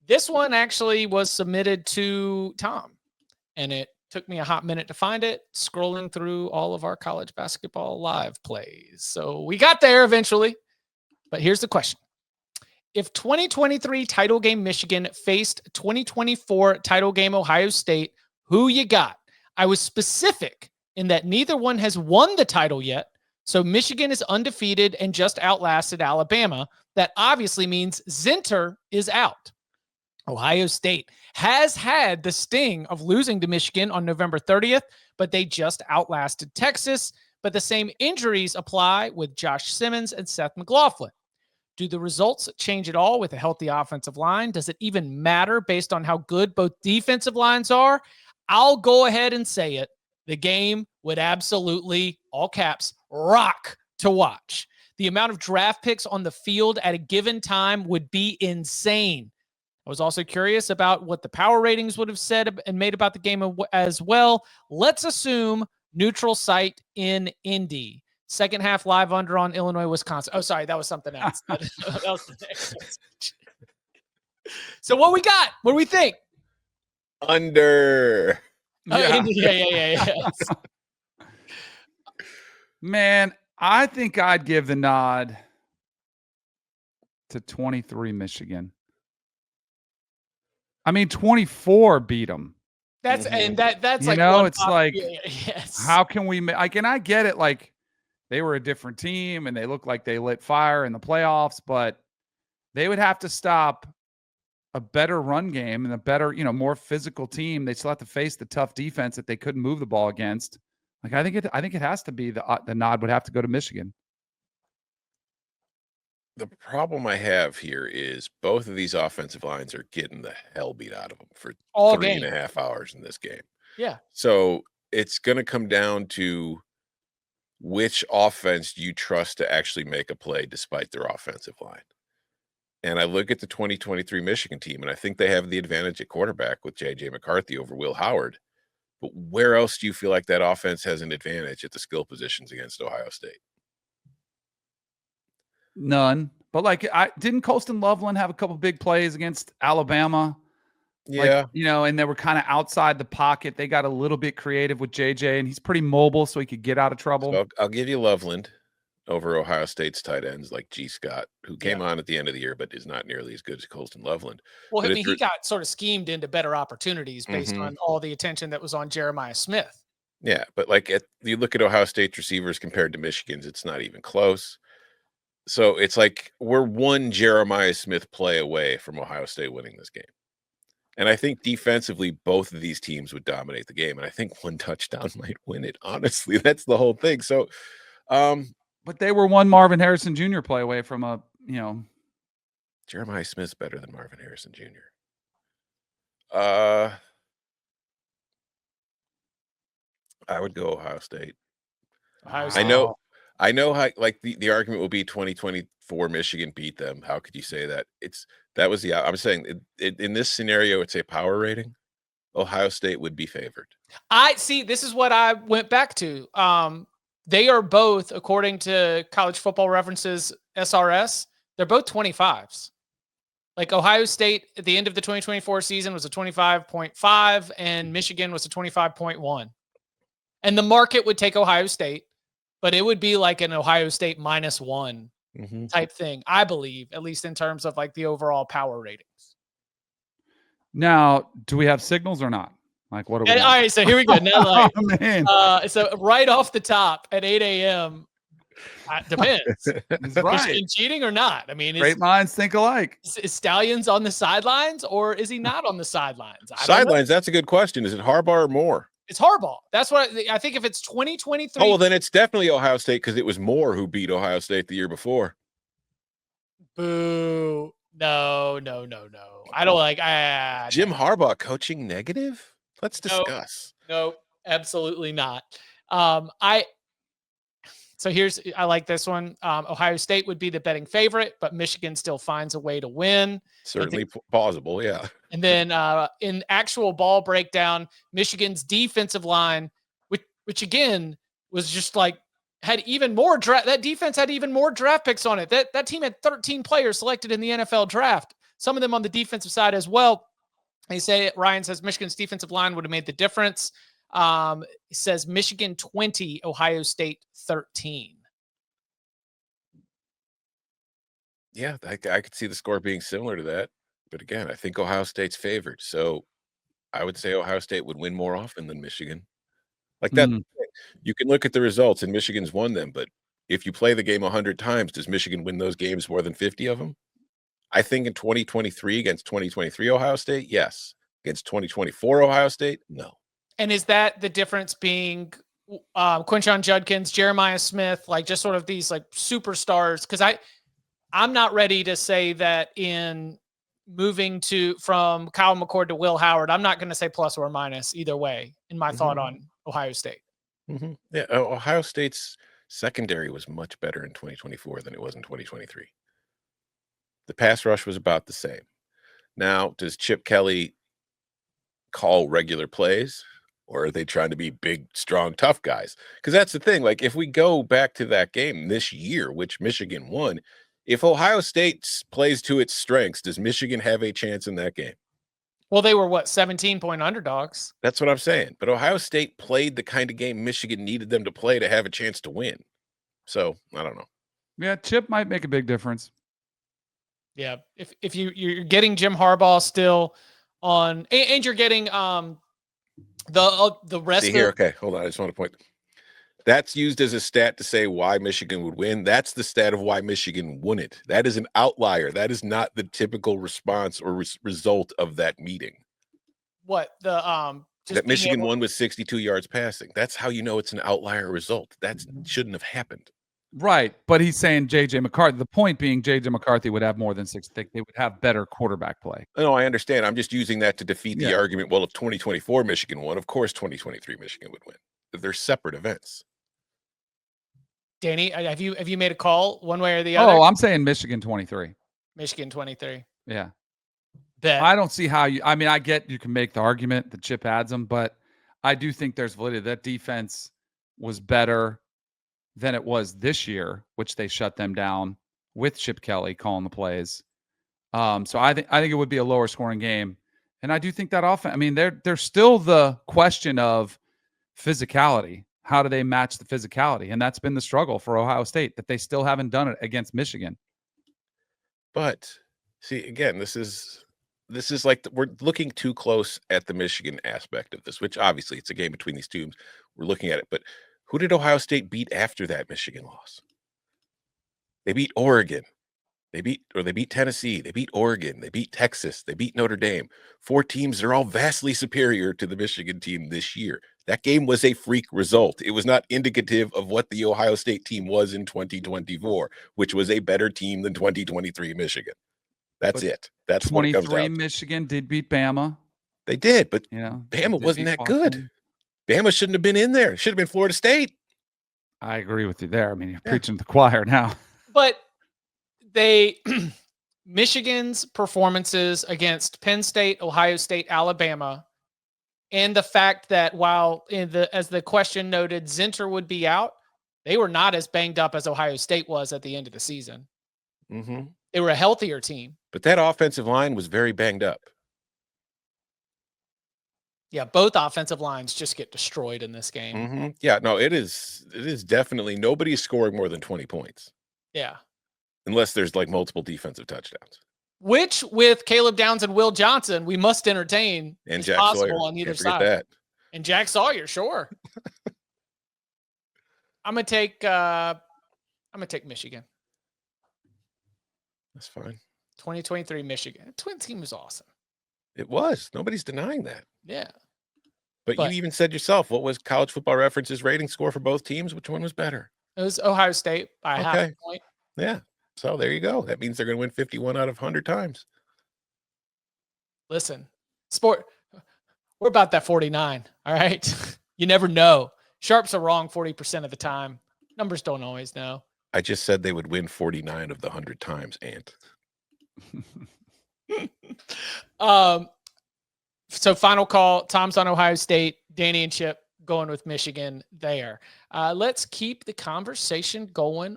This one actually was submitted to Tom, and it took me a hot minute to find it, scrolling through all of our college basketball live plays. So we got there eventually, but here's the question. If 2023 title game Michigan faced 2024 title game Ohio State, who you got? I was specific in that neither one has won the title yet, so Michigan is undefeated and just outlasted Alabama. That obviously means Zinter is out. Ohio State has had the sting of losing to Michigan on November 30th, but they just outlasted Texas. But the same injuries apply with Josh Simmons and Seth McLaughlin. Do the results change at all with a healthy offensive line? Does it even matter based on how good both defensive lines are? I'll go ahead and say it. The game would absolutely, all caps, rock to watch. The amount of draft picks on the field at a given time would be insane. I was also curious about what the power ratings would have said and made about the game as well. Let's assume neutral site in Indy. Second half live under on Illinois, Wisconsin. Oh, sorry, that was something else. That was the next one. So what we got? What do we think? Under. Yeah. Man, I think I'd give the nod to 23 Michigan. I mean, 24 beat them. That's you like, know, it's like, yes. How can we? And I get it. Like, they were a different team and they looked like they lit fire in the playoffs, but they would have to stop a better run game and a better, more physical team. They still have to face the tough defense that they couldn't move the ball against. Like, I think it has to be the nod would have to go to Michigan. The problem I have here is both of these offensive lines are getting the hell beat out of them for all 3.5 hours in this game. Yeah. So it's going to come down to which offense you trust to actually make a play despite their offensive line. And I look at the 2023 Michigan team, and I think they have the advantage at quarterback with J.J. McCarthy over Will Howard. But where else do you feel like that offense has an advantage at the skill positions against Ohio State? None. But didn't Colston Loveland have a couple big plays against Alabama? Yeah. And they were kind of outside the pocket. They got a little bit creative with JJ, and he's pretty mobile, so he could get out of trouble. So I'll give you Loveland over Ohio State's tight ends like G. Scott, who came on at the end of the year, but is not nearly as good as Colston Loveland. Well, I mean, he got sort of schemed into better opportunities based on all the attention that was on Jeremiah Smith. Yeah, but you look at Ohio State's receivers compared to Michigan's, it's not even close. So it's like we're one Jeremiah Smith play away from Ohio State winning this game. And I think defensively, both of these teams would dominate the game. And I think one touchdown might win it. Honestly, that's the whole thing. So, but they were one Marvin Harrison Jr. play away from Jeremiah Smith's better than Marvin Harrison Jr. I would go Ohio State. I know how, like, the argument will be 2024 Michigan beat them. How could you say that? I'm saying in this scenario, it's a power rating. Ohio State would be favored. This is what I went back to. They are both, according to College Football References SRS, they're both 25s. Like, Ohio State at the end of the 2024 season was a 25.5 and Michigan was a 25.1. And the market would take Ohio State, but it would be like an Ohio State -1 type thing, I believe, at least in terms of like the overall power ratings. Now, do we have signals or not? Like, what are we? All right, so here we go. Now, so right off the top at 8 a.m., depends. That's right. Michigan cheating or not? I mean, great minds think alike. Is Stalions on the sidelines or is he not on the sidelines? Sidelines, that's a good question. Is it Harbaugh or Moore? It's Harbaugh. That's what I think. If it's 2023, well, then it's definitely Ohio State because it was Moore who beat Ohio State the year before. Boo! No. I don't like. Jim Harbaugh coaching negative. Let's discuss. No, absolutely not. So I like this one. Ohio State would be the betting favorite, but Michigan still finds a way to win. Certainly plausible, yeah. And then in actual ball breakdown, Michigan's defensive line, which again was just like had even more draft. That defense had even more draft picks on it. That team had 13 players selected in the NFL draft. some of them on the defensive side as well. They say, Ryan says Michigan's defensive line would have made the difference. He says Michigan 20, Ohio State 13. Yeah, I could see the score being similar to that. But again, I think Ohio State's favored. So I would say Ohio State would win more often than Michigan. Like that, you can look at the results and Michigan's won them. But if you play the game 100 times, does Michigan win those games more than 50 of them? I think in 2023 against 2023 Ohio State, yes. Against 2024 Ohio State, no. And is that the difference being Quinshon Judkins, Jeremiah Smith, like just sort of these like superstars? Because I'm not ready to say that in moving from Kyle McCord to Will Howard, I'm not going to say plus or minus either way in my thought on Ohio State. Yeah, Ohio State's secondary was much better in 2024 than it was in 2023. The pass rush was about the same. Now, does Chip Kelly call regular plays, or are they trying to be big, strong, tough guys? Because that's the thing. Like, if we go back to that game this year, which Michigan won, if Ohio State plays to its strengths, does Michigan have a chance in that game? Well, they were 17-point underdogs. That's what I'm saying. But Ohio State played the kind of game Michigan needed them to play to have a chance to win. So I don't know. Yeah, Chip might make a big difference. Yeah, if you're getting Jim Harbaugh still on, and you're getting the rest. See here, okay, hold on. I just want to point. That's used as a stat to say why Michigan would win. That's the stat of why Michigan wouldn't. That is an outlier. That is not the typical response or result of that meeting. What the that Michigan won with 62 yards passing. That's how you know it's an outlier result. That shouldn't have happened. Right, but he's saying J.J. McCarthy. The point being J.J. McCarthy would have more than 6. They would have better quarterback play. No, I understand. I'm just using that to defeat the argument. Well, if 2024 Michigan won, of course 2023 Michigan would win. They're separate events. Danny, have you made a call one way or the other? Oh, I'm saying Michigan 23. Michigan 23. Yeah. Bet. I don't see how you. I mean, I get you can make the argument that Chip adds them, but I do think there's validity. That defense was better than it was this year, which they shut them down with Chip Kelly calling the plays. So I think it would be a lower scoring game, and I do think that offense. I mean, there's still the question of physicality. How do they match the physicality? And that's been the struggle for Ohio State, that they still haven't done it against Michigan. But see, again, this is like we're looking too close at the Michigan aspect of this, which obviously it's a game between these teams. We're looking at it, but who did Ohio State beat after that Michigan loss? They beat Oregon. They beat Tennessee. They beat Oregon. They beat Texas. They beat Notre Dame. 4 teams that are all vastly superior to the Michigan team this year. That game was a freak result. It was not indicative of what the Ohio State team was in 2024, which was a better team than 2023 Michigan. That's it. That's what it comes down to. 23 Michigan did beat Bama. They did, but Bama wasn't that good. Bama shouldn't have been in there. It should have been Florida State. I agree with you there. I mean, you're preaching to the choir now. But Michigan's performances against Penn State, Ohio State, Alabama, and the fact that while as the question noted, Zinter would be out, they were not as banged up as Ohio State was at the end of the season. They were a healthier team. But that offensive line was very banged up. Yeah, both offensive lines just get destroyed in this game. Yeah, no, it is definitely nobody's scoring more than 20 points. Yeah. Unless there's like multiple defensive touchdowns. Which with Caleb Downs and Will Johnson, we must entertain and as Jack possible Sawyer. on either Can't forget side. That. And Jack Sawyer, sure. I'm gonna take Michigan. That's fine. 2023 Michigan. Twin team was awesome. It was. Nobody's denying that. Yeah. But you even said yourself, what was College Football Reference's rating score for both teams? Which one was better? It was Ohio State by half a point. Yeah. So there you go. That means they're going to win 51 out of 100 times. Listen, we're about that 49. All right. You never know. Sharps are wrong 40% of the time. Numbers don't always know. I just said they would win 49 of the 100 times, Ant. So final call. Tom's on Ohio State. Danny and Chip going with Michigan there. Let's keep the conversation going